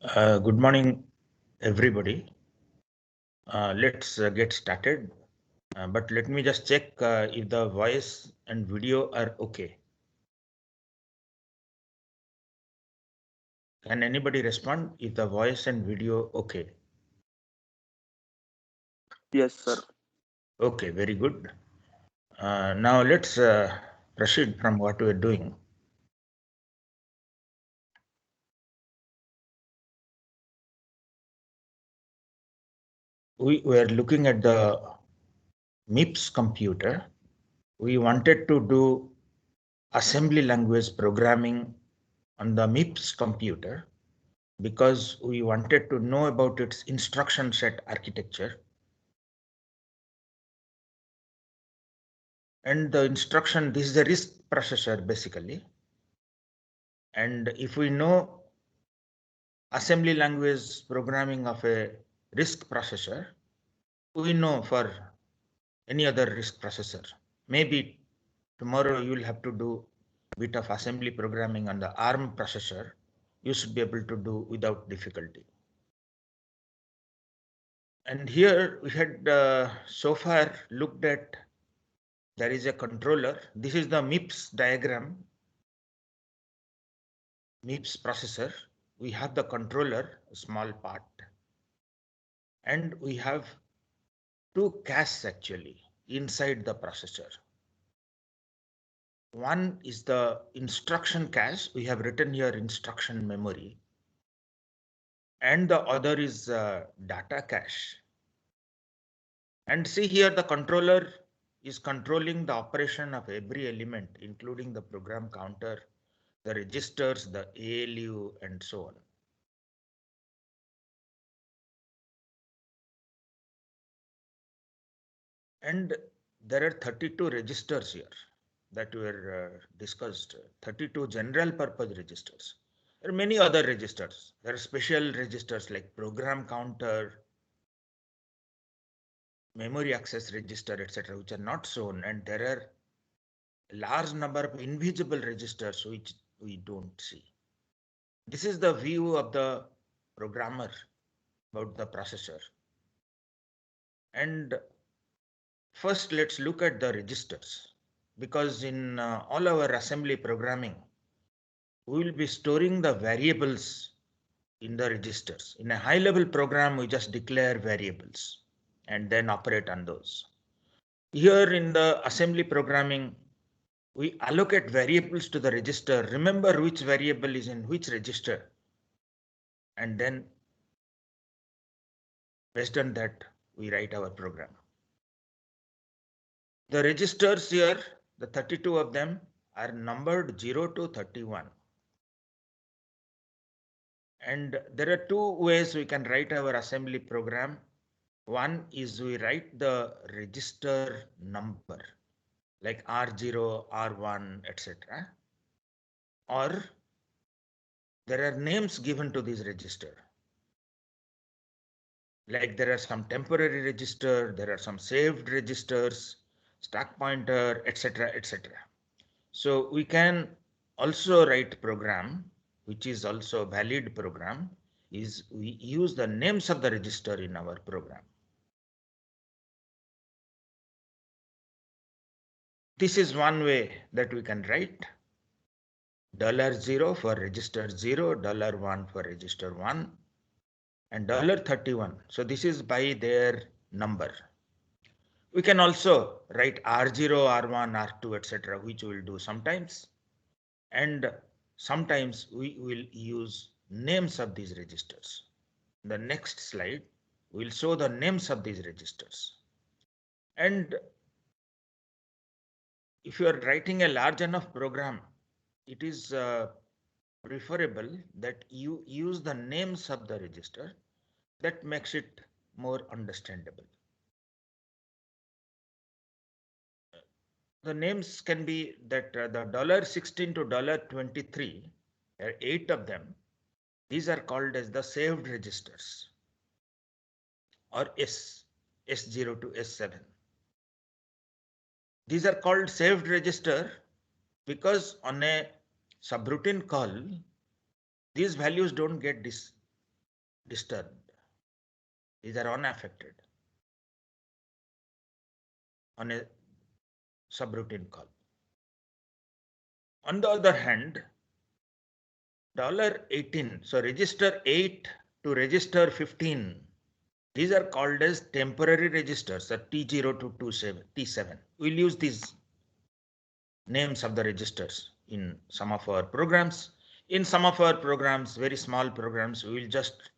Good morning, everybody. Let's get started. But let me just check if the voice and video are okay. Can anybody respond if the voice and video okay? Yes, sir. Okay, very good. Now let's proceed from what we are doing. We were looking at the MIPS computer. We wanted to do assembly language programming on the MIPS computer because we wanted to know about its instruction set architecture. And the instruction, this is a RISC processor basically. And if we know assembly language programming of a RISC processor, we know for any other RISC processor. Maybe tomorrow you will have to do a bit of assembly programming on the ARM processor. You should be able to do without difficulty. And here we had so far looked at, there is a controller. This is the MIPS diagram, MIPS processor. We have the controller, a small part, and we have two caches actually inside the processor. One is the instruction cache. We have written here instruction memory, and the other is data cache. And see here, the controller is controlling the operation of every element, including the program counter, the registers, the ALU, and so on. And there are 32 registers here that were discussed, 32 general purpose registers. There are many other registers. There are special registers like program counter, memory access register, etc., which are not shown. And there are a large number of invisible registers which we don't see. This is the view of the programmer about the processor. And first, let's look at the registers, because in all our assembly programming, we will be storing the variables in the registers. In a high level program, we just declare variables and then operate on those. Here in the assembly programming, we allocate variables to the register, remember which variable is in which register, and then based on that, we write our program. The registers here, the 32 of them, are numbered 0 to 31. And there are two ways we can write our assembly program. One is we write the register number like R0, R1, etc. Or there are names given to this register. Like there are some temporary register, there are some saved registers, stack pointer, etc., etc. So we can also write program, which is also a valid program, is we use the names of the register in our program. This is one way that we can write $0 for register 0, $1 for register 1, and $31. So this is by their number. We can also write R0, R1, R2, etc., which we will do sometimes. And sometimes we will use names of these registers. In the next slide, we'll show the names of these registers. And if you are writing a large enough program, it is preferable that you use the names of the register. That makes it more understandable. The names can be that the $16 to $23, there are 8 of them. These are called as the saved registers, or S0 to S7. These are called saved register because on a subroutine call, these values don't get disturbed. These are unaffected on a subroutine call. On the other hand, $18, so register 8 to register 15, these are called as temporary registers, T0 to T7. We'll use these names of the registers in some of our programs. In some of our programs, very small programs, we will just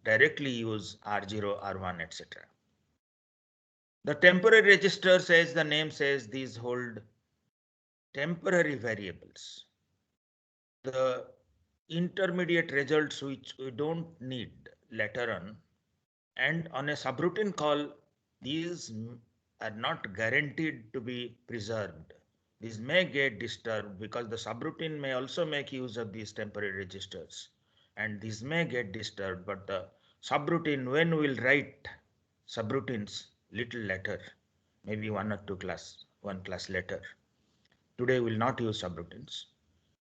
directly use R0, R1, etc. The temporary registers, as the name says, these hold temporary variables. The intermediate results which we don't need later on, and on a subroutine call, these are not guaranteed to be preserved. These may get disturbed because the subroutine may also make use of these temporary registers, and these may get disturbed, but the subroutine, when we'll write subroutines little later, maybe one class later. Today we'll not use subroutines.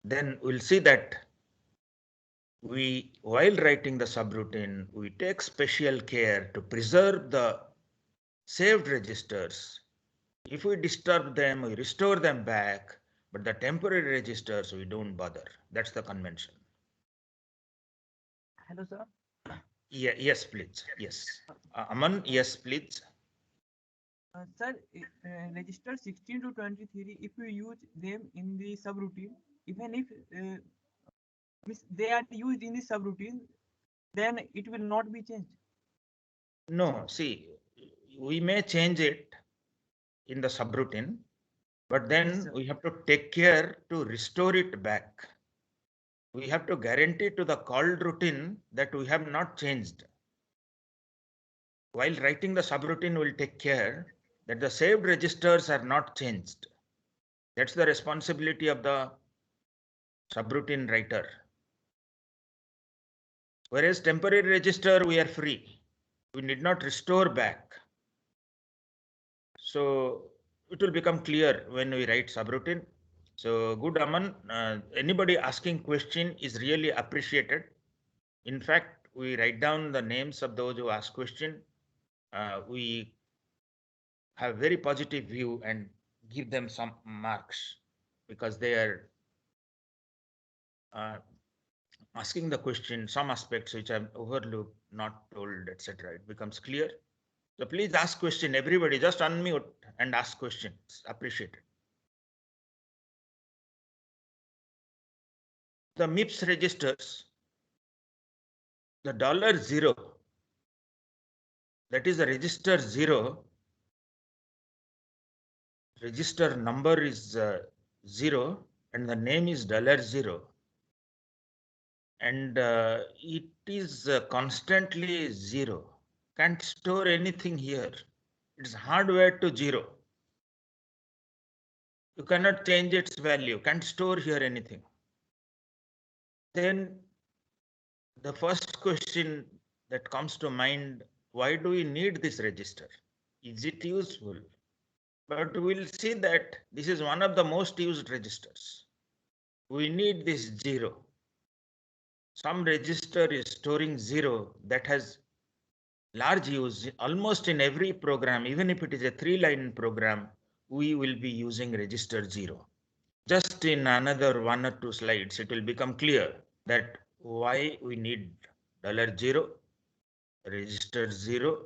Then we'll see that while writing the subroutine, we take special care to preserve the saved registers. If we disturb them, we restore them back, but the temporary registers, we don't bother. That's the convention. Hello, sir. Yeah, yes, please. Yes. Aman, yes, please. Sir, register 16 to 23, if you use them in the subroutine, even if they are used in the subroutine, then it will not be changed. No, see, we may change it in the subroutine, but then we have to take care to restore it back. We have to guarantee to the called routine that we have not changed. While writing the subroutine, we'll take care that the saved registers are not changed. That's the responsibility of the subroutine writer. Whereas temporary register, we are free. We need not restore back. So it will become clear when we write subroutine. So good, Aman. Anybody asking question is really appreciated. In fact, we write down the names of those who ask question. We have very positive view and give them some marks because they are asking the question, some aspects which I've overlooked, not told, etc. It becomes clear. So please ask question. Everybody just unmute and ask questions. Appreciate it. The MIPS registers, the $0, that is the register 0. Register number is 0 and the name is $0. And it is constantly 0. Can't store anything here. It's hardwired to 0. You cannot change its value, can't store here anything. Then the first question that comes to mind, why do we need this register? Is it useful? But we'll see that this is one of the most used registers. We need this 0. Some register is storing 0 that has large use almost in every program. Even if it is a 3-line program, we will be using register 0. Just in another 1 or 2 slides, it will become clear that why we need $0, register 0.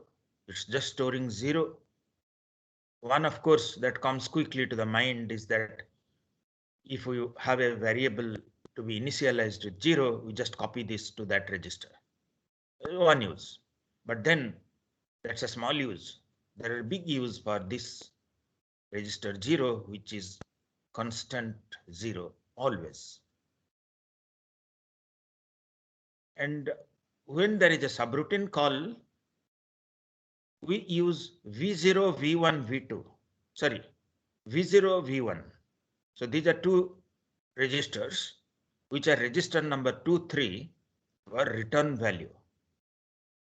It's just storing 0. One, of course, that comes quickly to the mind is that if we have a variable to be initialized with 0, we just copy this to that register. One use. But then that's a small use. There are big use for this register 0, which is constant 0 always. And when there is a subroutine call, we use V0, V1, V2. Sorry, V0, V1. So these are two registers, which are register number 2, 3 for return value.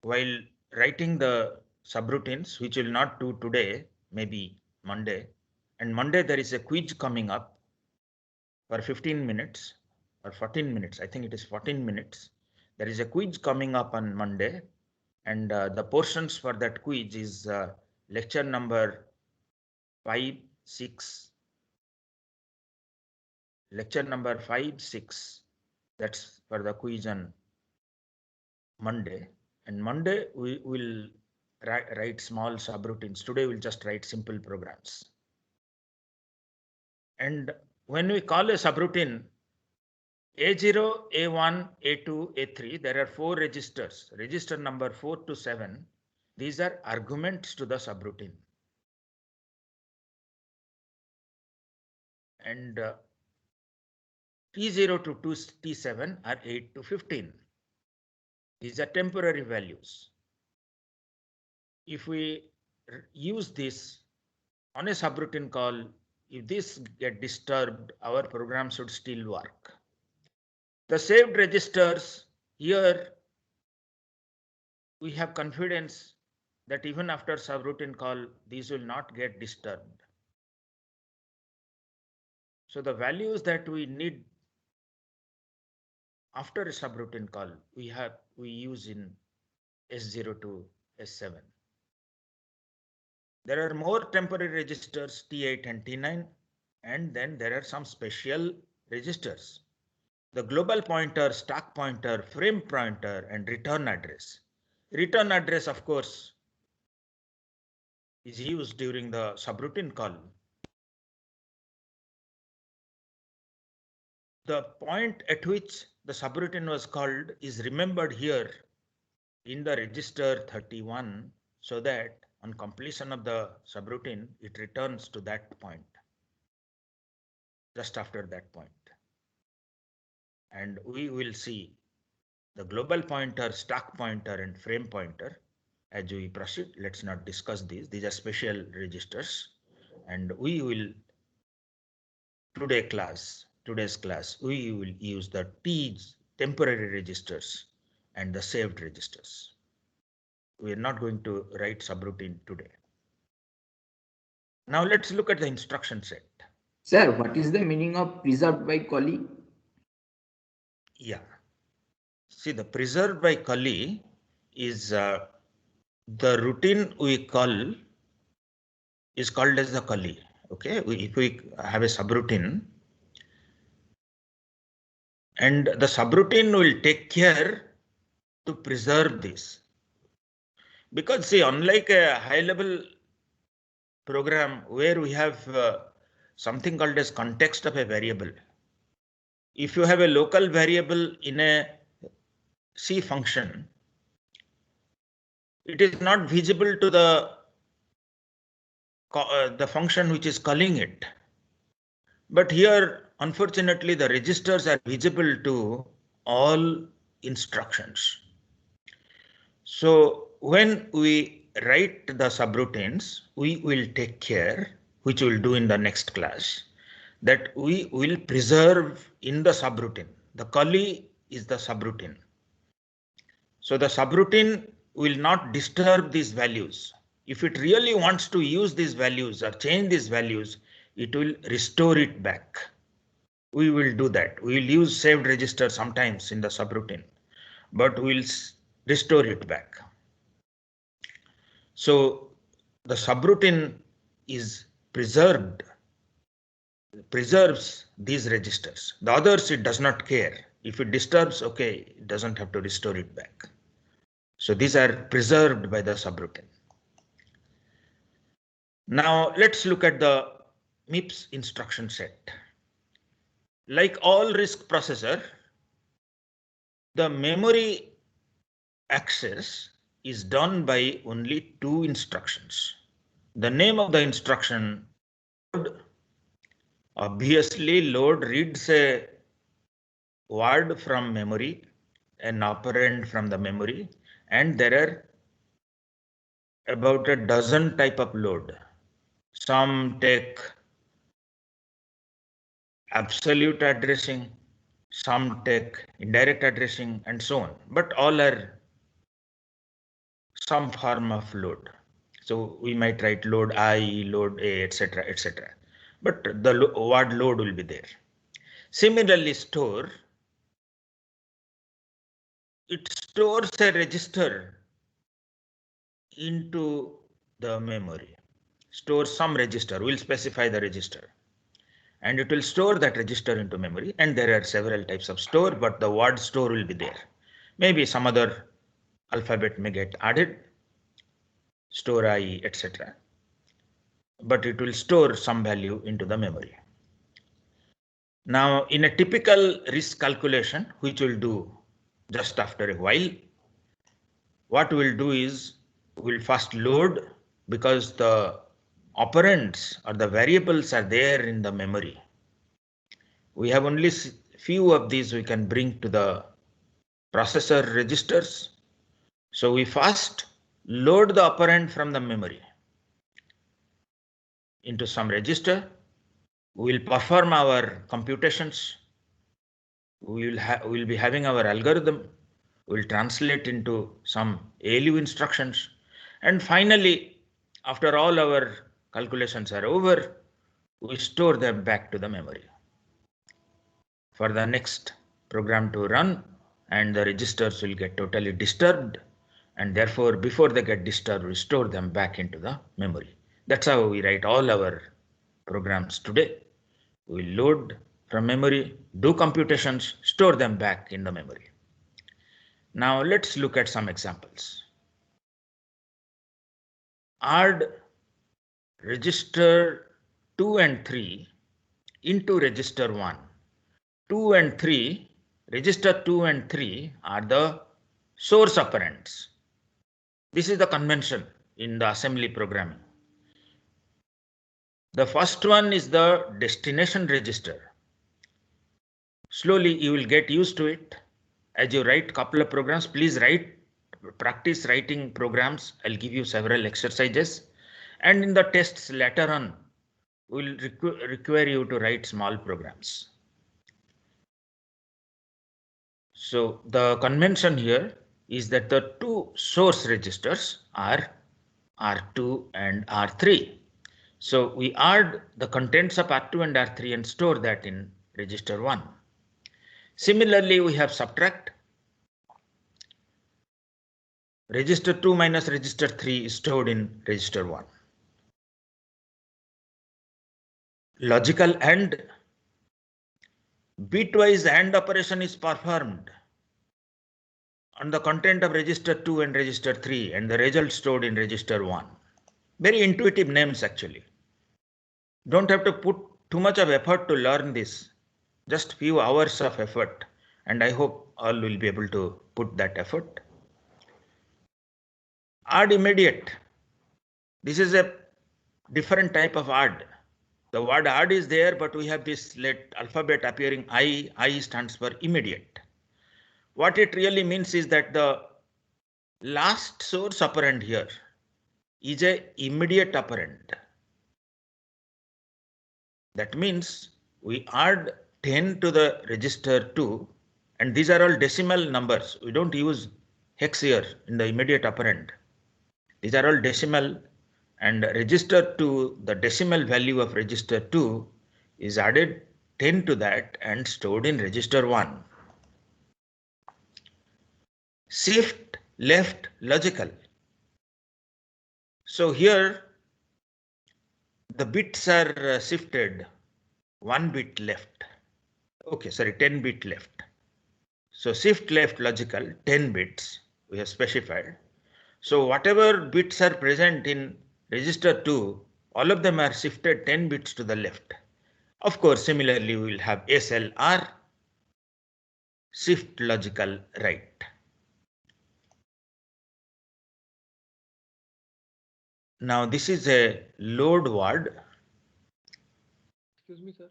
While writing the subroutines, which will not do today, maybe Monday, and Monday there is a quiz coming up for 15 minutes or 14 minutes. I think it is 14 minutes. There is a quiz coming up on Monday, and the portions for that quiz is lecture number 5, 6. Lecture number 5, 6. That's for the quiz on Monday. And Monday we will write small subroutines. Today we'll just write simple programs. And when we call a subroutine, A0, A1, A2, A3, there are 4 registers. Register number 4 to 7. These are arguments to the subroutine. And T0 to T7 are 8 to 15. These are temporary values. If we use this on a subroutine call, if this get disturbed, our program should still work. The saved registers, here we have confidence that even after subroutine call, these will not get disturbed. So the values that we need after a subroutine call, we use in S0 to S7. There are more temporary registers, T8 and T9, and then there are some special registers. The global pointer, stack pointer, frame pointer, and return address. Return address, of course, is used during the subroutine call. The point at which the subroutine was called is remembered here in the register 31, so that on completion of the subroutine, it returns to that point, just after that point. And we will see the global pointer, stack pointer, and frame pointer as we proceed. Let's not discuss these. These are special registers. And we will, today's class, we will use the T's temporary registers and the saved registers. We are not going to write subroutine today. Now let's look at the instruction set. Sir, what is the meaning of preserved by Kali? Yeah. See, the preserved by Kali is the routine we call is called as the Kali. Okay, if we have a subroutine, and the subroutine will take care to preserve this. Because see, unlike a high-level program where we have something called as context of a variable, if you have a local variable in a C function, it is not visible to the function which is calling it. But here, unfortunately, the registers are visible to all instructions. So when we write the subroutines, we will take care, which we'll do in the next class, that we will preserve in the subroutine. The Kali is the subroutine. So the subroutine will not disturb these values. If it really wants to use these values or change these values, it will restore it back. We will do that. We will use saved register sometimes in the subroutine, but we'll restore it back. So the subroutine is preserves these registers. The others, it does not care. If it disturbs, okay, it doesn't have to restore it back. So these are preserved by the subroutine. Now let's look at the MIPS instruction set. Like all RISC processor, the memory access is done by only 2 instructions. The name of the instruction, obviously load reads a word from memory, an operand from the memory, and there are about a dozen type of load. Some take absolute addressing, some take indirect addressing, and so on, but all are some form of load. So we might write load I, load A, etc., etc. But the word load will be there. Similarly, store it stores a register into the memory. Stores some register, we'll specify the register. And it will store that register into memory. And there are several types of store, but the word store will be there. Maybe some other alphabet may get added, store I, etc. But it will store some value into the memory. Now, in a typical risk calculation, which we'll do just after a while, what we'll do is we'll first load, because the operands or the variables are there in the memory. We have only few of these we can bring to the processor registers. So we first load the operand from the memory into some register. We will perform our computations. We'll be having our algorithm. We'll translate into some ALU instructions. And finally, after all our calculations are over, we store them back to the memory for the next program to run, and the registers will get totally disturbed, and therefore before they get disturbed we store them back into the memory. That's how we write all our programs today. We load from memory, do computations, store them back in the memory. Now let's look at some examples. Add register 2 and 3 into register 1. 2 and 3, register 2 and 3 are the source operands. This is the convention in the assembly programming. The first one is the destination register. Slowly you will get used to it. As you write couple of programs, please practice writing programs. I'll give you several exercises. And in the tests later on, we'll require you to write small programs. So the convention here is that the two source registers are R2 and R3. So we add the contents of R2 and R3 and store that in register 1. Similarly, we have subtract. Register 2 minus register 3 is stored in register 1. Logical AND. Bitwise AND operation is performed on the content of register 2 and register 3 and the result stored in register 1. Very intuitive names actually. Don't have to put too much of effort to learn this. Just few hours of effort, and I hope all will be able to put that effort. Add immediate. This is a different type of add. The word add is there, but we have this alphabet appearing I. I stands for immediate. What it really means is that the last source operand here is an immediate operand. That means we add 10 to the register 2, and these are all decimal numbers. We don't use hex here in the immediate operand. These are all decimal, and register 2, the decimal value of register 2 is added 10 to that and stored in register 1. Shift left logical. So here the bits are shifted 1 bit left. Okay, sorry, 10 bit left. So shift left logical 10 bits we have specified. So whatever bits are present in register 2, all of them are shifted 10 bits to the left. Of course, similarly we will have SLR, shift logical right. Now this is a load word. Excuse me, sir.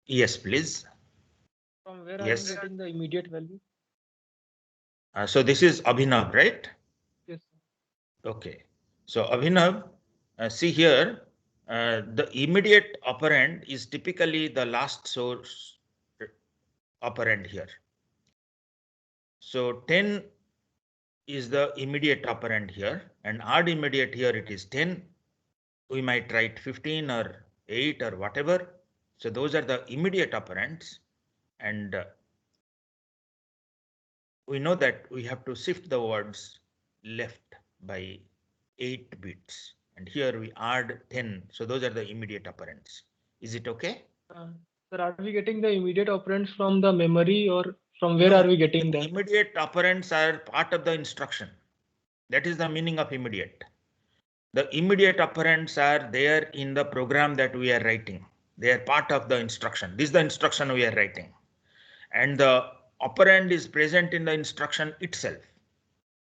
Yes, please. From where Yes. I am getting the immediate value? So this is Abhinav, right? Yes. Okay. So Abhinav, see here, the immediate operand is typically the last source operand here. So 10 is the immediate operand here, and add immediate here it is 10. We might write 15 or 8 or whatever. So those are the immediate operands, and we know that we have to shift the words left by 8 bits. And here we add 10. So those are the immediate operands. Is it okay? Sir, are we getting the immediate operands from the memory, or from where No, are we getting that? immediate operands are part of the instruction. That is the meaning of immediate. The immediate operands are there in the program that we are writing. They are part of the instruction. This is the instruction we are writing. And the operand is present in the instruction itself.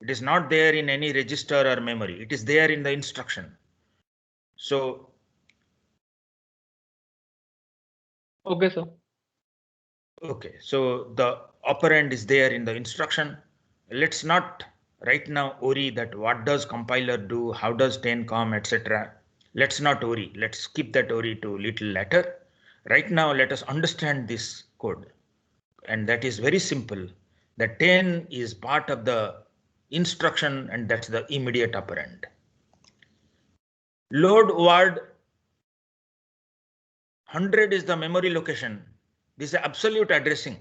It is not there in any register or memory. It is there in the instruction. So, Okay, sir. okay, so the operand is there in the instruction. Let's not right now worry that what does compiler do, how does 10 come, etc. Let's not worry. Let's skip that worry to little later. Right now, let us understand this code. And that is very simple. The 10 is part of the instruction, and that's the immediate operand. Load word 100 is the memory location. This is absolute addressing.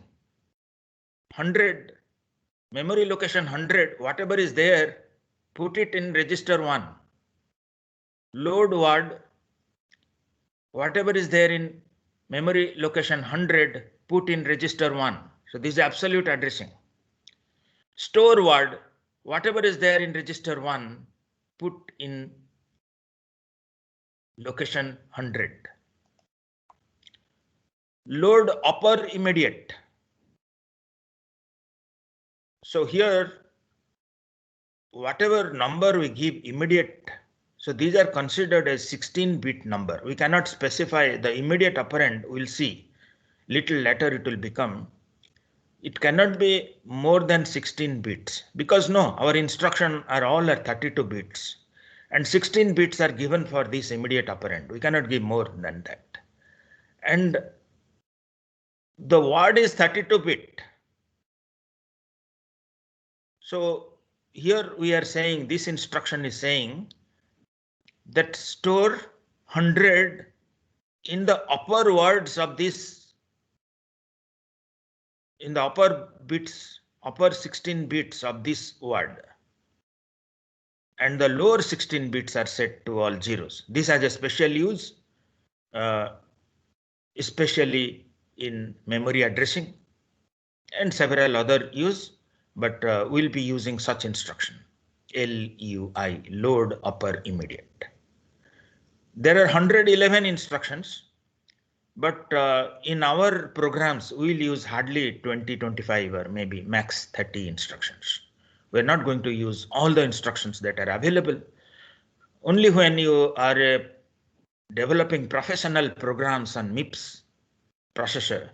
100, memory location 100, whatever is there, put it in register 1. Load word, whatever is there in memory location 100, put in register 1. So this is absolute addressing. Store word, whatever is there in register 1, put in location 100. Load upper immediate. So here, whatever number we give immediate, so these are considered as 16-bit number. We cannot specify the immediate operand. We'll see little later it will become. It cannot be more than 16 bits because no, our instruction are all at 32 bits and 16 bits are given for this immediate operand. We cannot give more than that. And the word is 32-bit. So here we are saying this instruction is saying that store 100 in the upper words of this, in the upper bits, upper 16 bits of this word, and the lower 16 bits are set to all zeros. This has a special use, especially in memory addressing and several other use, but we'll be using such instruction, LUI, load upper immediate. There are 111 instructions, but in our programs, we'll use hardly 20, 25 or maybe max 30 instructions. We're not going to use all the instructions that are available. Only when you are developing professional programs on MIPS processor,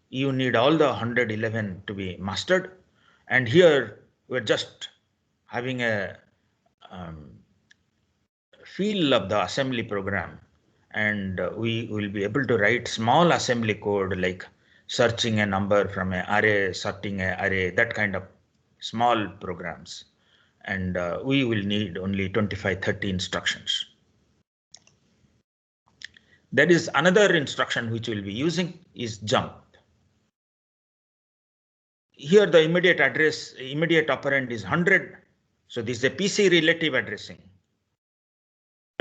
you need all the 111 to be mastered. And here we're just having a feel of the assembly program, and we will be able to write small assembly code like searching a number from an array, sorting an array, that kind of small programs. And we will need only 25, 30 instructions. There is another instruction which we'll be using is jump. Here the immediate address, immediate operand is 100. So this is a PC relative addressing.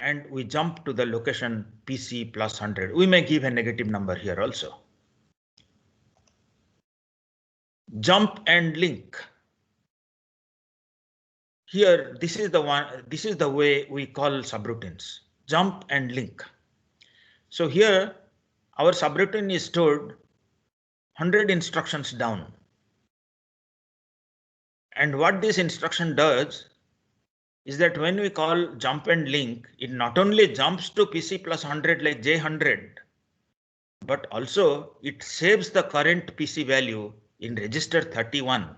And we jump to the location PC plus 100. We may give a negative number here also. Jump and link. Here, this is the way we call subroutines, jump and link. So here, our subroutine is stored 100 instructions down. And what this instruction does is that when we call jump and link, it not only jumps to PC plus 100 like J100, but also it saves the current PC value in register 31.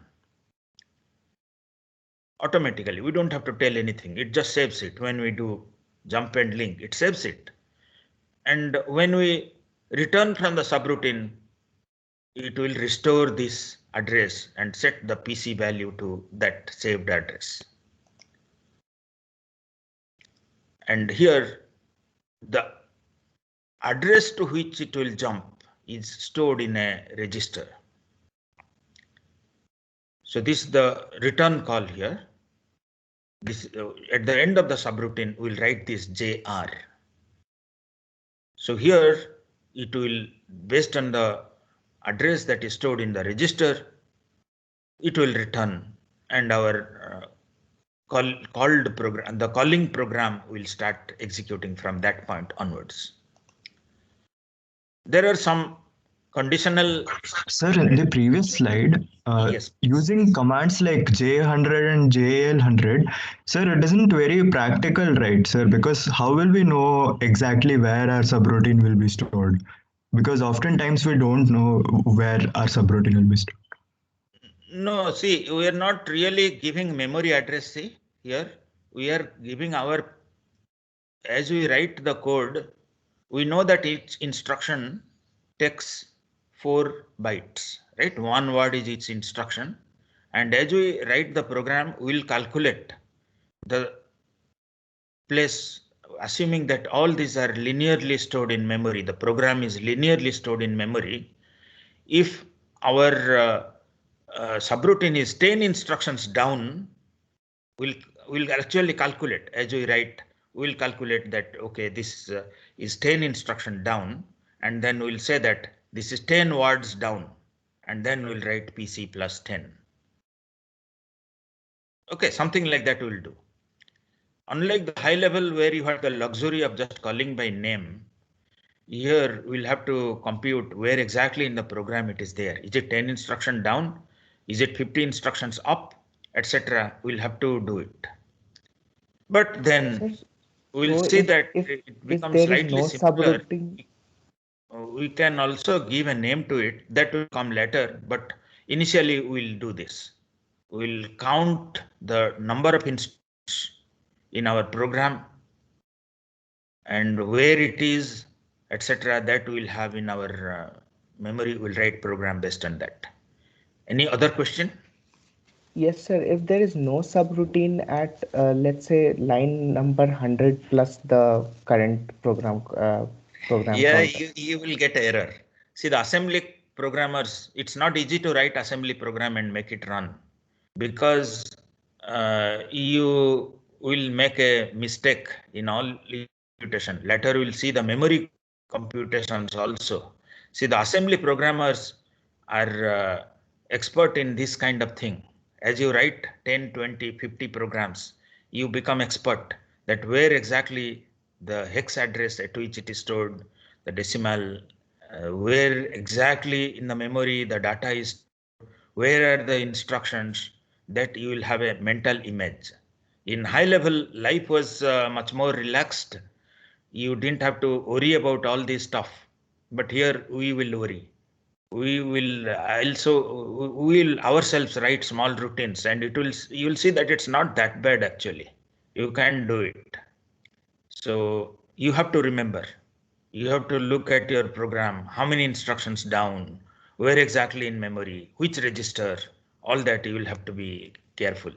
Automatically, we don't have to tell anything. It just saves it. When we do jump and link, it saves it. And when we return from the subroutine, it will restore this address and set the PC value to that saved address. And here, the address to which it will jump is stored in a register. So this is the return call here. This at the end of the subroutine, we'll write this JR. So here it will, based on the address that is stored in the register, it will return, and our called program, the calling program will start executing from that point onwards. There are some conditional. Sir, in the previous slide, Yes. using commands like J100 and JL100, sir, it isn't very practical, right, sir? Because how will we know exactly where our subroutine will be stored? Because oftentimes we don't know where our subroutine will be stored. No, see, we are not really giving memory address. See, here we are giving our, as we write the code, we know that each instruction takes 4 bytes, right? One word is its instruction. And as we write the program, we'll calculate the place, assuming that all these are linearly stored in memory. The program is linearly stored in memory. If our subroutine is 10 instructions down, we'll actually calculate as we write. We'll calculate that, okay, this is 10 instruction down, and then we'll say that this is 10 words down, and then we'll write PC plus 10. Okay, something like that we'll do. Unlike the high level where you have the luxury of just calling by name, here we'll have to compute where exactly in the program it is there. Is it 10 instruction down? Is it 50 instructions up, etc.? We'll have to do it. But then we'll see that it becomes slightly simpler. We can also give a name to it. That will come later, but initially we'll do this. We'll count the number of instructions in our program and where it is, etc. That we'll have in our memory. We'll write program based on that. Any other question? Yes, sir. If there is no subroutine at, let's say, line number 100 plus the current program Yeah, counter. you will get error. See, the assembly programmers, it's not easy to write assembly program and make it run, because you will make a mistake in all computation. Later we'll see the memory computations also. See, the assembly programmers are expert in this kind of thing. As you write 10, 20, 50 programs, you become expert that where exactly the hex address at which it is stored, the decimal, where exactly in the memory the data is, where are the instructions, that you will have a mental image. In high level, life was much more relaxed. You didn't have to worry about all this stuff. But here we will worry. We will also, we will ourselves write small routines, and it will, you will see that it's not that bad actually. You can do it. So you have to remember, you have to look at your program, how many instructions down, where exactly in memory, which register, all that you will have to be careful.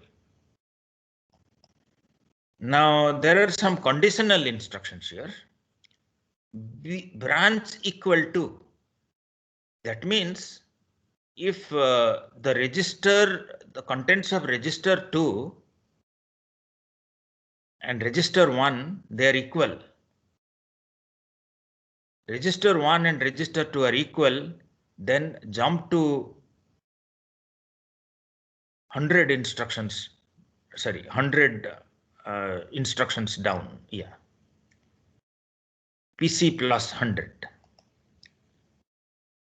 Now there are some conditional instructions here. Branch equal to, that means if the register, the contents of register 2 and register 1, they are equal. Register 1 and register 2 are equal, then jump to 100 instructions, sorry, 100 instructions down. Yeah. PC plus 100.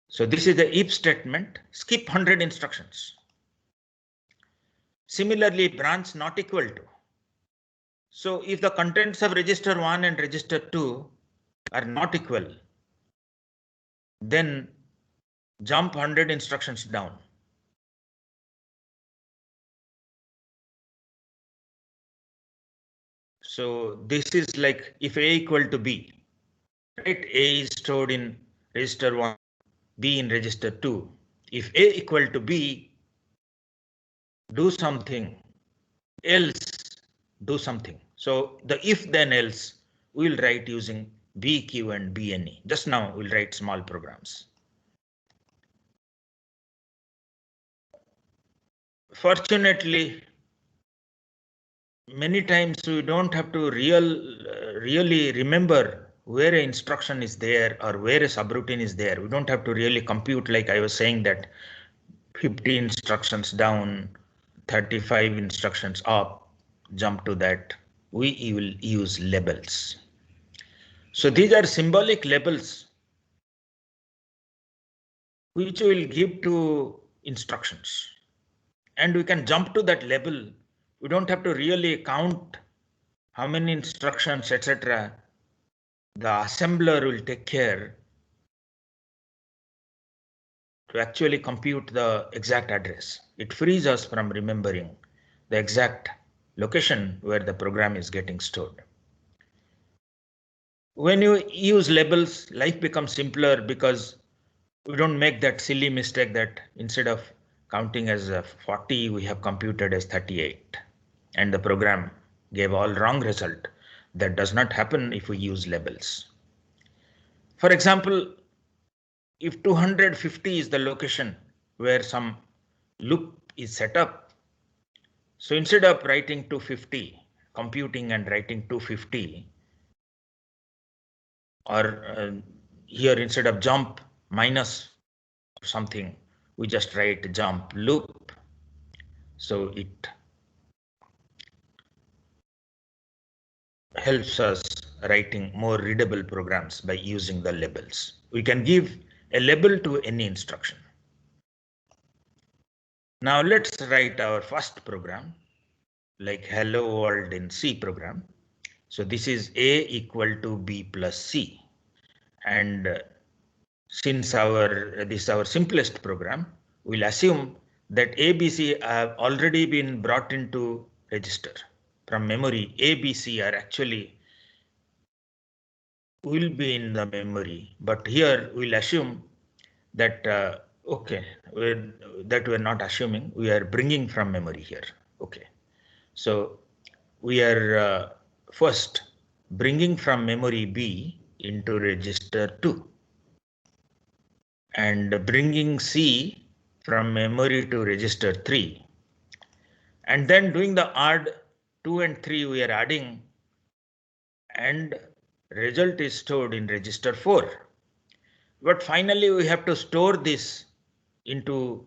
So this is the if statement, skip 100 instructions. Similarly, branch not equal to. So if the contents of register 1 and register 2 are not equal, then jump 100 instructions down. So this is like if A equal to B, right? A is stored in register 1, B in register 2. If A equal to B, do something, else do something. So the if then else we'll write using BQ and BNE. Just now we'll write small programs. fortunately, many times we don't have to really remember where an instruction is there or where a subroutine is there. We don't have to really compute, like I was saying, that 50 instructions down, 35 instructions up, jump to that. We will use labels. So these are symbolic labels which we will give to instructions. And we can jump to that label. We don't have to really count how many instructions, etc. The assembler will take care to actually compute the exact address. It frees us from remembering the exact location where the program is getting stored. When you use labels, life becomes simpler because we don't make that silly mistake that instead of counting as 40, we have computed as 38, and the program gave all wrong result. That does not happen if we use labels. For example, if 250 is the location where some loop is set up, so instead of writing 250, computing and writing 250, or here instead of jump minus something, we just write jump loop. So it helps us writing more readable programs by using the labels. We can give a label to any instruction. Now let's write our first program, like hello world in C program. So this is A equal to B plus C. And since this is our simplest program, we'll assume that A, B, C have already been brought into register. From memory, A, B, C are actually will be in the memory, but here we'll assume that, that we're not assuming, we are bringing from memory here. Okay, so we are first bringing from memory B into register 2 and bringing C from memory to register 3, and then doing the add 2 and 3 we are adding, and result is stored in register 4. But finally we have to store this into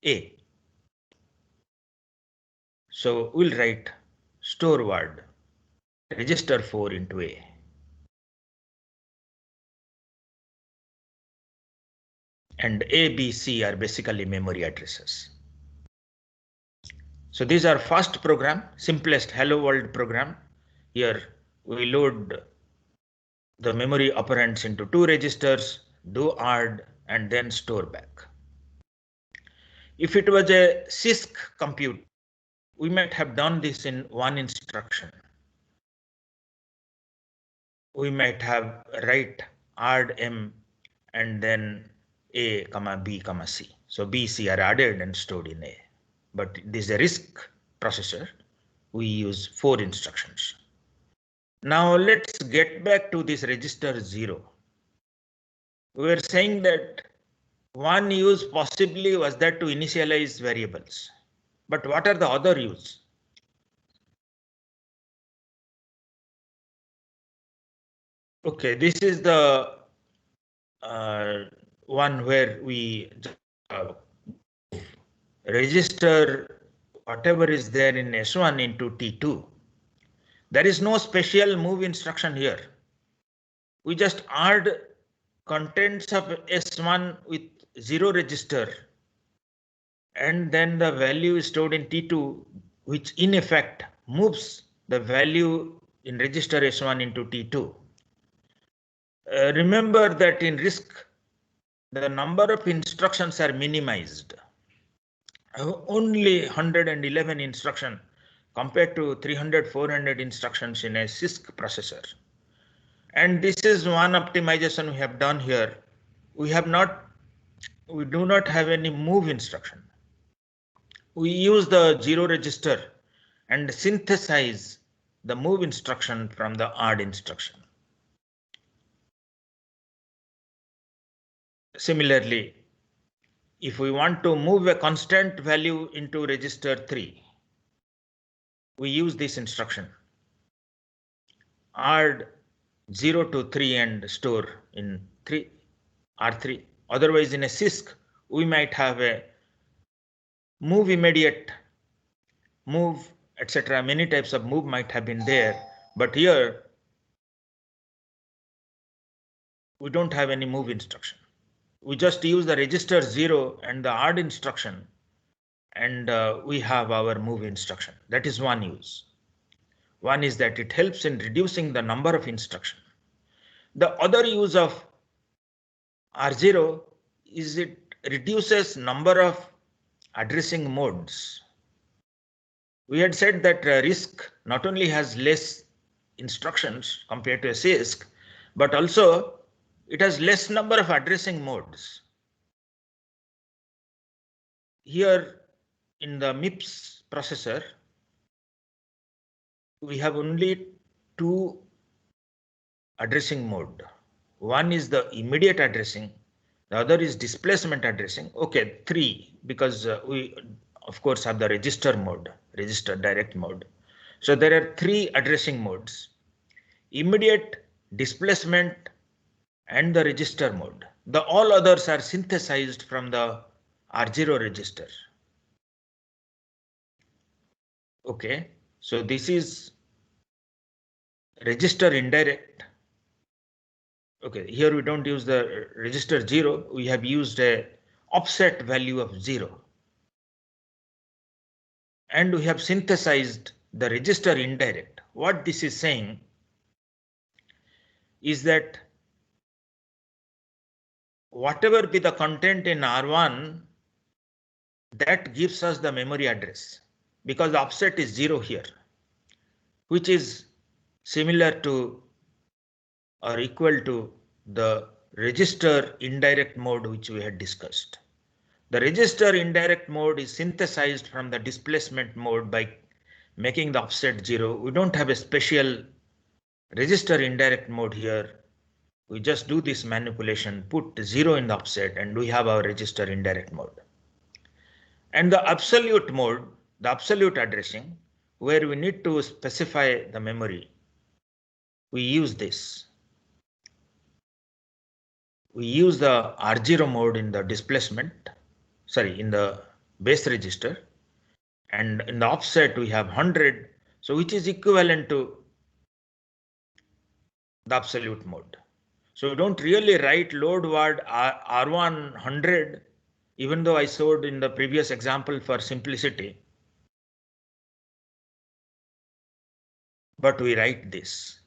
A. So we'll write store word register 4 into A. And A, B, C are basically memory addresses. So these are first program, simplest hello world program. Here we load the memory operands into 2 registers, do add, and then store back. If it was a CISC compute, we might have done this in one instruction. We might have write add M and then A, B, C. So B, C are added and stored in A. But this is a RISC processor. We use 4 instructions. Now let's get back to this register 0. We were saying that one use possibly was that to initialize variables. But what are the other use? Okay, this is the one where we register whatever is there in S1 into T2. There is no special move instruction here. We just add contents of S1 with 0 register, and then the value is stored in T2, which in effect moves the value in register S1 into T2. Remember that in RISC, the number of instructions are minimized. Only 111 instruction compared to 300, 400 instructions in a CISC processor. And this is one optimization we have done here. We do not have any move instruction. We use the 0 register and synthesize the move instruction from the add instruction. Similarly, if we want to move a constant value into register 3, we use this instruction. Add 0 to 3 and store in 3 R3. Otherwise, in a CISC, we might have a move immediate, move, etc. Many types of move might have been there, but here we don't have any move instruction. We just use the register 0 and the add instruction, and we have our move instruction. That is one use. One is that it helps in reducing the number of instructions. The other use of R0 is it reduces number of addressing modes. We had said that RISC not only has less instructions compared to a CISC, but also it has less number of addressing modes. Here in the MIPS processor, we have only 2 addressing mode. One is the immediate addressing, the other is displacement addressing. Okay, 3, because we of course have the register mode, register direct mode. So there are 3 addressing modes: immediate, displacement, and the register mode. The all others are synthesized from the R0 register. Okay, so this is register indirect. Okay, here we don't use the register 0, we have used a offset value of 0. And we have synthesized the register indirect. What this is saying is that whatever be the content in R1, that gives us the memory address, because the offset is 0 here, which is similar to or equal to the register indirect mode which we had discussed. The register indirect mode is synthesized from the displacement mode by making the offset 0. We don't have a special register indirect mode here. We just do this manipulation, put 0 in the offset, and we have our register indirect mode. And the absolute mode, the absolute addressing, where we need to specify the memory, we use this. We use the R0 mode in the displacement, in the base register, and in the offset we have 100, so which is equivalent to the absolute mode. So we don't really write load word R1 100, even though I showed in the previous example for simplicity. But we write this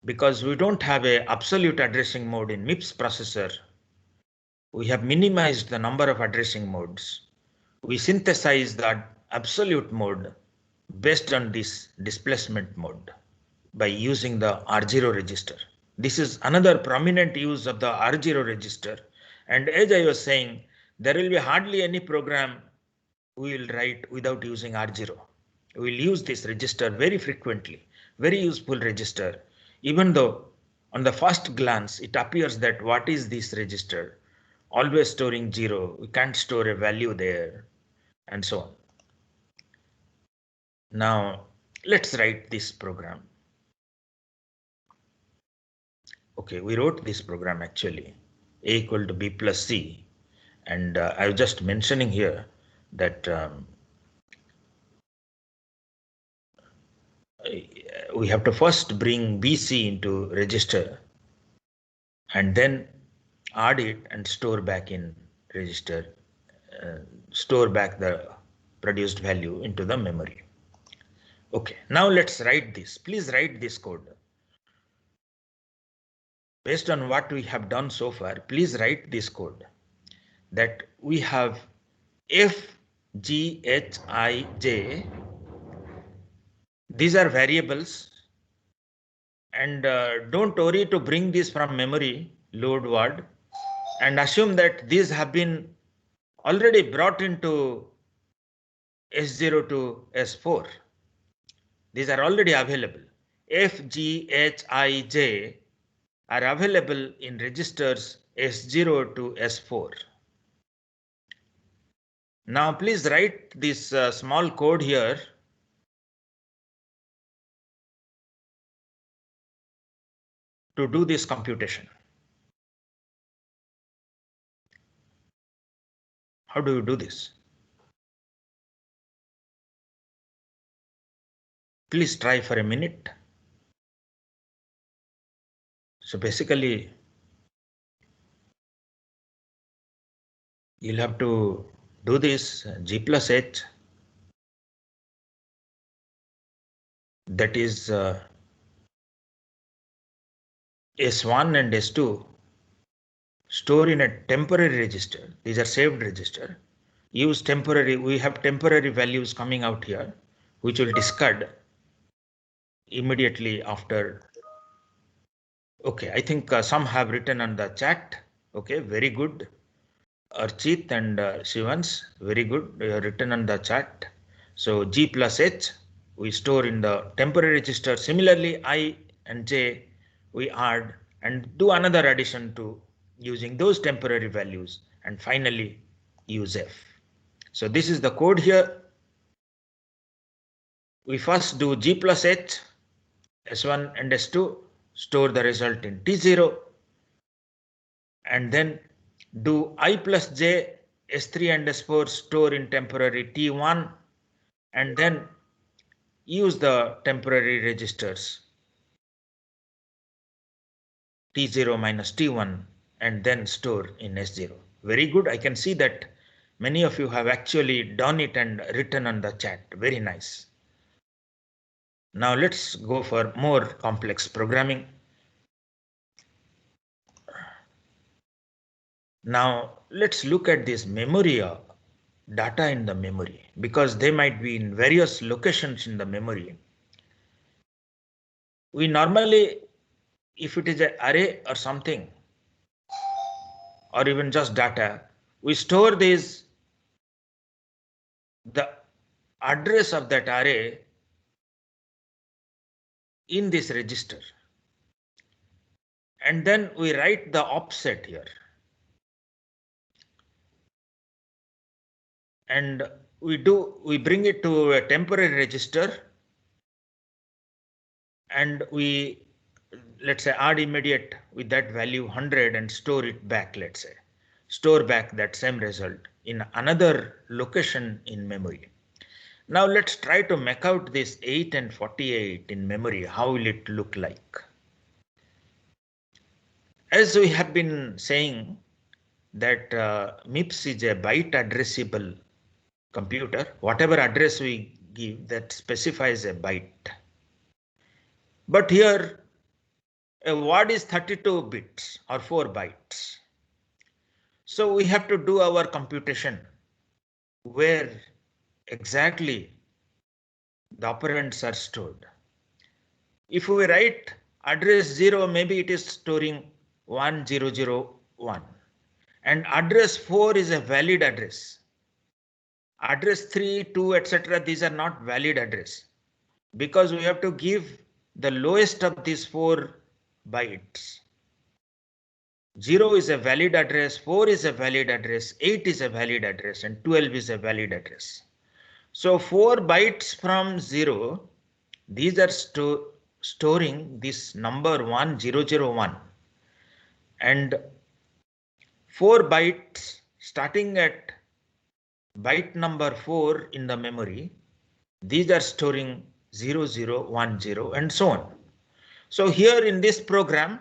because we don't have a absolute addressing mode in MIPS processor. We have minimized the number of addressing modes. We synthesize the absolute mode based on this displacement mode by using the R0 register. This is another prominent use of the R0 register. And as I was saying, there will be hardly any program we will write without using R0. We will use this register very frequently, very useful register, even though on the first glance it appears that what is this register? Always storing 0, we can't store a value there, and so on. Now let's write this program. Okay, we wrote this program actually, A equal to B plus C, and I was just mentioning here that we have to first bring BC into register and then add it and store back in register, store back the produced value into the memory. Okay, now let's write this. Please write this code. Based on what we have done so far, please write this code that we have F, G, H, I, J. These are variables, and don't worry to bring this from memory load word, and assume that these have been already brought into S0 to S4. These are already available. F, G, H, I, J are available in registers S0 to S4. Now please write this small code here. To do this computation. How do you do this? Please try for a minute. So basically, you'll have to do this G plus H, that is S1 and S2, store in a temporary register. These are saved register. Use temporary, we have temporary values coming out here, which will discard immediately after. Okay, I think some have written on the chat. Okay, very good. Archit and Shivans, very good. You have written on the chat. So G plus H we store in the temporary register. Similarly, I and J we add and do another addition to using those temporary values, and finally use F. So this is the code here. We first do G plus H, S1 and S2, store the result in T0, and then do I plus J, S3 and S4, store in temporary T1, and then use the temporary registers T0 minus T1 and then store in S0. Very good. I can see that many of you have actually done it and written on the chat. Very nice. Now let's go for more complex programming. Now let's look at this memory data in the memory, because they might be in various locations in the memory. We normally, if it is an array or something, or even just data, we store the address of that array in this register, and then we write the offset here, and we bring it to a temporary register, and we, let's say, add immediate with that value 100 and store it back. Let's say store back that same result in another location in memory. Now let's try to make out this 8 and 48 in memory. How will it look like? As we have been saying that MIPS is a byte addressable computer. Whatever address we give, that specifies a byte. But here a word is 32 bits or 4 bytes. So we have to do our computation where exactly the operands are stored. If we write address 0, maybe it is storing 1001, and address 4 is a valid address. Address 3, 2, etc. these are not valid address, because we have to give the lowest of these 4 bytes. 0 is a valid address, 4 is a valid address, 8 is a valid address, and 12 is a valid address. So 4 bytes from 0, these are storing this number 1001, and 4 bytes starting at byte number 4 in the memory, these are storing 0010 and so on. So here in this program,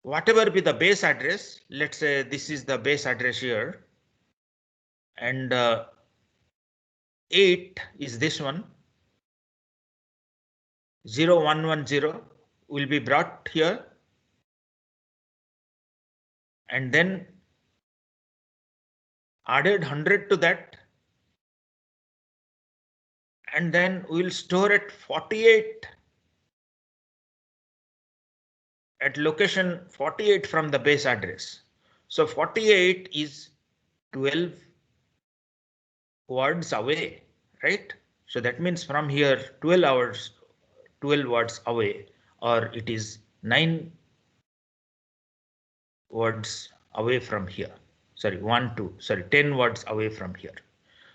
whatever be the base address, let's say this is the base address here, and 8 is this one, 0110 will be brought here, and then added 100 to that, and then we'll store at 48 at location 48 from the base address. So 48 is 12 words away, right? So that means from here 12 words away, or it is 9 words away from here. sorry, 1, 2, sorry, 10 words away from here.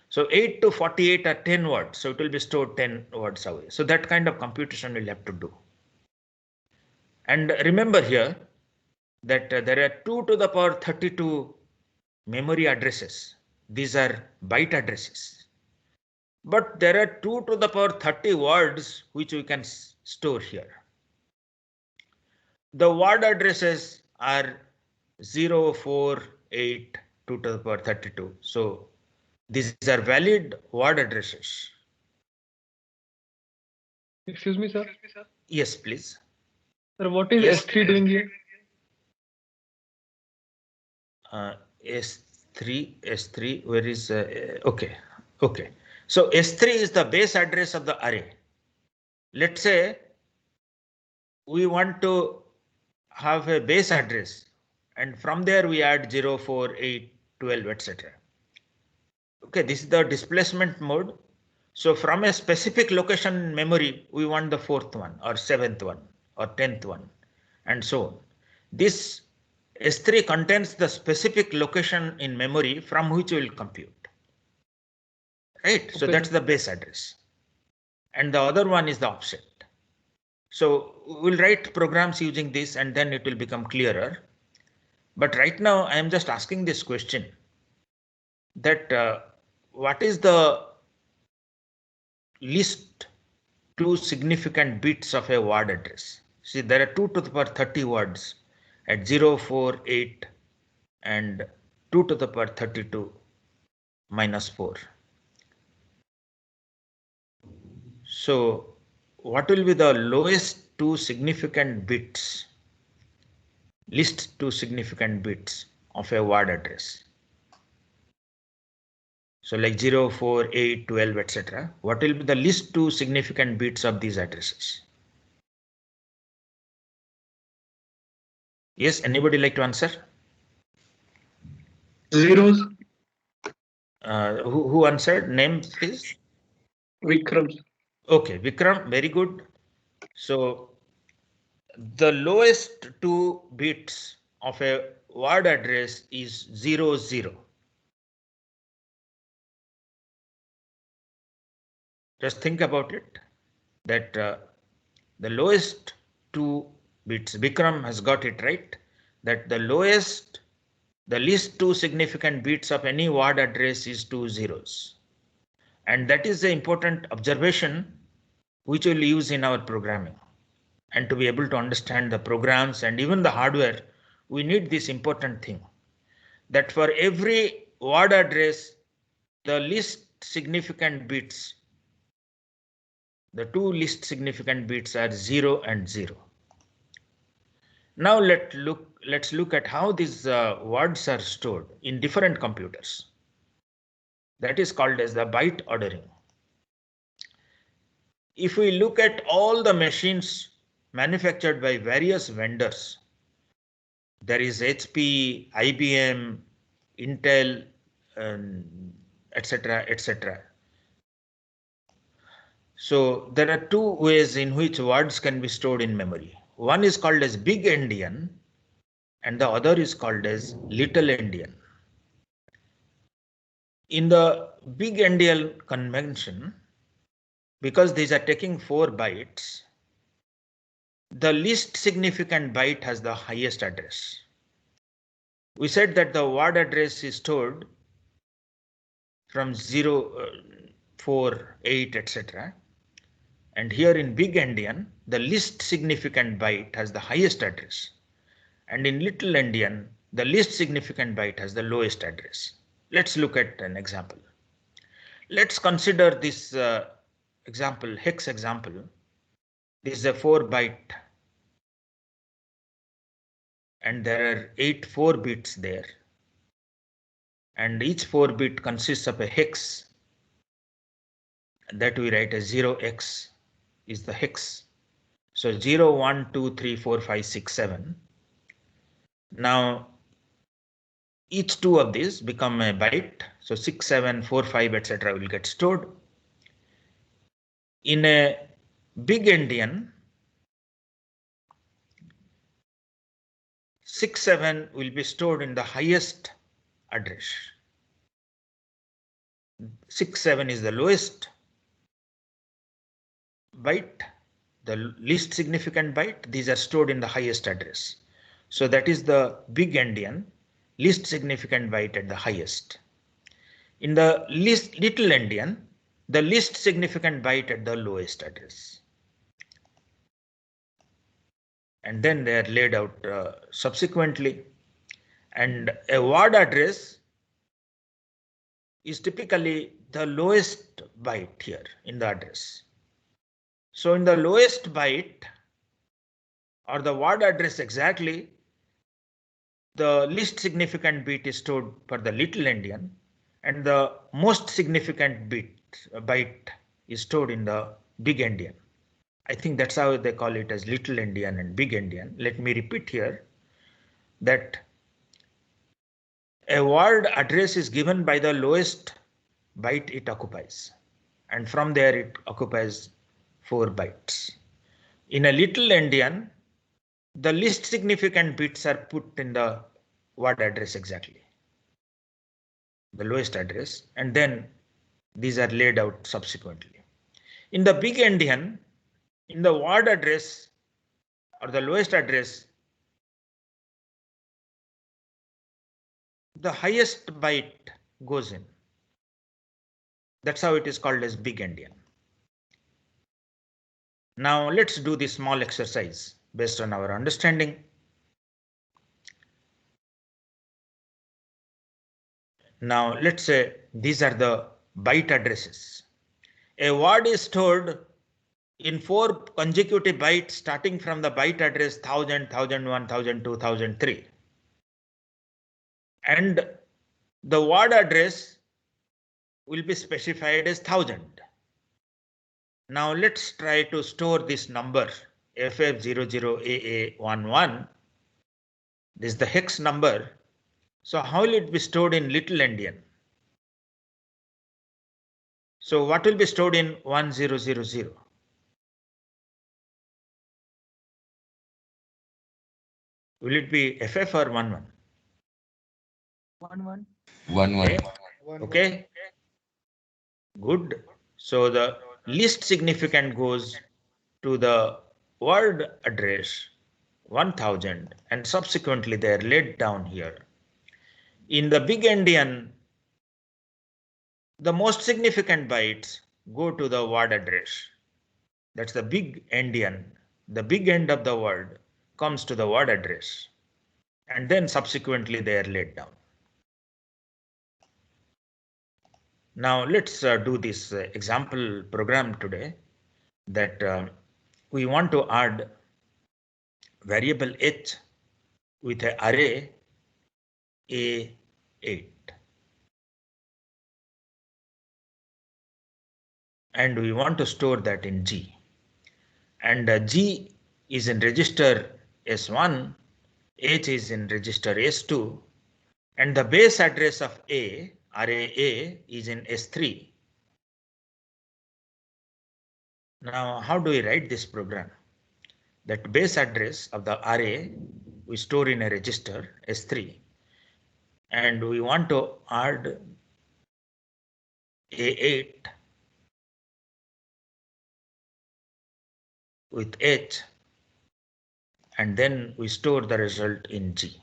So 8 to 48 are 10 words, so it will be stored 10 words away. So that kind of computation we'll have to do. And remember here that there are 2 to the power 32 memory addresses. These are byte addresses. But there are 2 to the power 30 words which we can store here. The word addresses are 0, 4, 8, 2 to the power 32. So these are valid word addresses. Excuse me, sir. Yes, please. Sir, what is Yes. S3 doing here? S3, where is, okay. So S3 is the base address of the array. Let's say we want to have a base address, and from there we add 0, 4, 8, 12, etc. Okay, this is the displacement mode. So from a specific location in memory, we want the 4th one or 7th one or 10th one and so on. This S3 contains the specific location in memory from which we will compute. Right, so Okay, that's sir. the base address. And the other one is the offset. So we'll write programs using this and then it will become clearer. But right now I am just asking this question that what is the least 2 significant bits of a word address? See, there are 2 to the power 30 words at 0, 4, 8 and 2 to the power 32 minus 4. So what will be the lowest 2 significant bits, least 2 significant bits of a word address? So like 0, 4, 8, 12, etc. What will be the least 2 significant bits of these addresses? Yes, anybody like to answer? Zeros. Who answered? Name, please. Vikram. Okay, Vikram, very good. So the lowest 2 bits of a word address is 0, 0. Just think about it, that the lowest 2 bits, Vikram has got it right, that the least 2 significant bits of any word address is 2 zeros. And that is the important observation which we'll use in our programming. And to be able to understand the programs and even the hardware, we need this important thing, that for every word address, the least significant bits, the 2 least significant bits are 0 and 0. Now let's look at how these words are stored in different computers. That is called as the byte ordering. If we look at all the machines manufactured by various vendors, there is HP, IBM, Intel, etc., etc. So there are 2 ways in which words can be stored in memory. One is called as big endian and the other is called as little endian. In the big endian convention, because these are taking 4 bytes, the least significant byte has the highest address. We said that the word address is stored from 0, 4, 8, etc. And here in big endian, the least significant byte has the highest address. And in little endian, the least significant byte has the lowest address. Let's look at an example. Let's consider this example, hex example. This is a 4 byte and there are 8 4 bits there. And each 4 bit consists of a hex that we write as 0x is the hex. So 0, 1, 2, 3, 4, 5, 6, 7. Now each 2 of these become a byte. So 6, 7, 4, 5, etc. will get stored. In a big endian, 6, 7 will be stored in the highest address. 67 is the lowest byte, the least significant byte. These are stored in the highest address. So that is the big endian, least significant byte at the highest. In the little endian, the least significant byte at the lowest address. And then they are laid out subsequently. And a word address is typically the lowest byte here in the address. So in the lowest byte, or the word address exactly, the least significant bit is stored for the little endian, and the most significant byte is stored in the big endian. I think that's how they call it, as little endian and big endian. Let me repeat here that a word address is given by the lowest byte it occupies, and from there it occupies 4 bytes. In a little endian, the least significant bits are put in the word address exactly, the lowest address, and then these are laid out subsequently. In the big endian, in the word address or the lowest address, the highest byte goes in. That's how it is called as big endian. Now let's do this small exercise based on our understanding. Now let's say these are the byte addresses. A word is stored in 4 consecutive bytes starting from the byte address 1000, 1001, 1002, 1003. And the word address will be specified as 1000. Now let's try to store this number FF00AA11. This is the hex number. So how will it be stored in little endian? So what will be stored in 1000? Will it be FF or 11? 11. 11. Okay. Good. So the least significant goes to the word address 1000, and subsequently they are laid down here. In the big endian, the most significant bytes go to the word address. That's the big endian. The big end of the word comes to the word address, and then subsequently they are laid down. Now let's do this example program today, that we want to add variable h with an array A8. And we want to store that in G. And G is in register S1, H is in register S2, and the base address of A, array A, is in S3. Now, how do we write this program? That base address of the array we store in a register S3, and we want to add A8 with H, and then we store the result in G.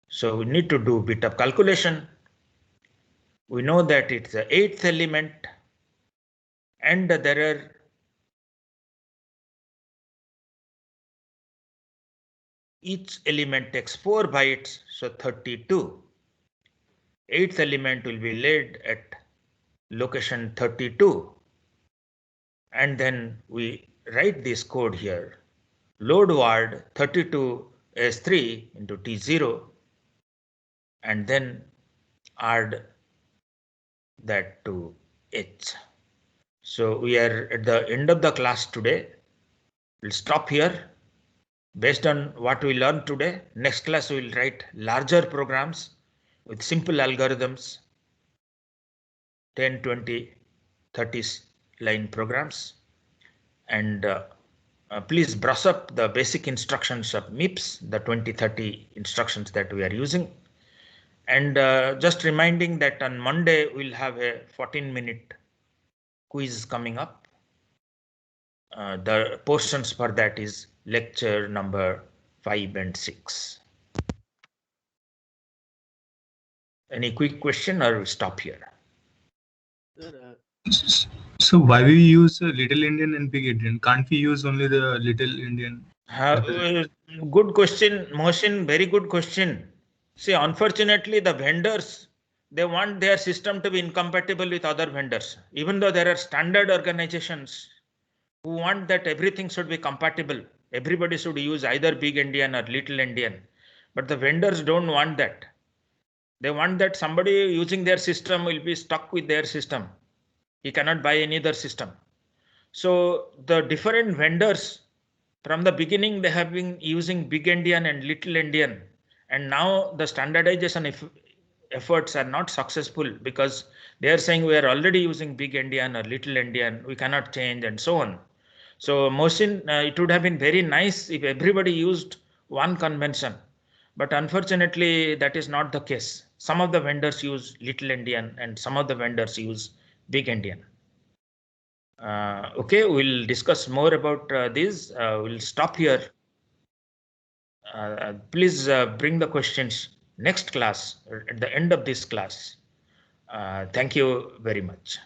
So we need to do a bit of calculation. We know that it's the 8th element, and there are each element takes 4 bytes, so 32. 8th element will be laid at location 32. And then we write this code here. Load word 32 S3 into T0, and then add that to H. So we are at the end of the class today. We'll stop here. Based on what we learned today, next class we will write larger programs with simple algorithms, 10, 20, 30 line programs. And Please brush up the basic instructions of MIPS, the 2030 instructions that we are using. And just reminding that on Monday, we'll have a 14-minute quiz coming up. The portions for that is lecture number 5 and 6. Any quick question or we stop here? So why we use Little Indian and Big Indian? Can't we use only the Little Indian? Good question, Mohsin. Very good question. See, unfortunately, the vendors, they want their system to be incompatible with other vendors. Even though there are standard organizations who want that everything should be compatible. Everybody should use either Big Indian or Little Indian. But the vendors don't want that. They want that somebody using their system will be stuck with their system. He cannot buy any other system. So the different vendors, from the beginning, they have been using Big Indian and Little Indian. And now the standardization efforts are not successful because they are saying we are already using Big Indian or Little Indian. We cannot change and so on. So Mohsin, it would have been very nice if everybody used one convention. But unfortunately, that is not the case. Some of the vendors use Little Indian and some of the vendors use Big Indian. Okay, we'll discuss more about this. We'll stop here. Please bring the questions next class, at the end of this class. Thank you very much.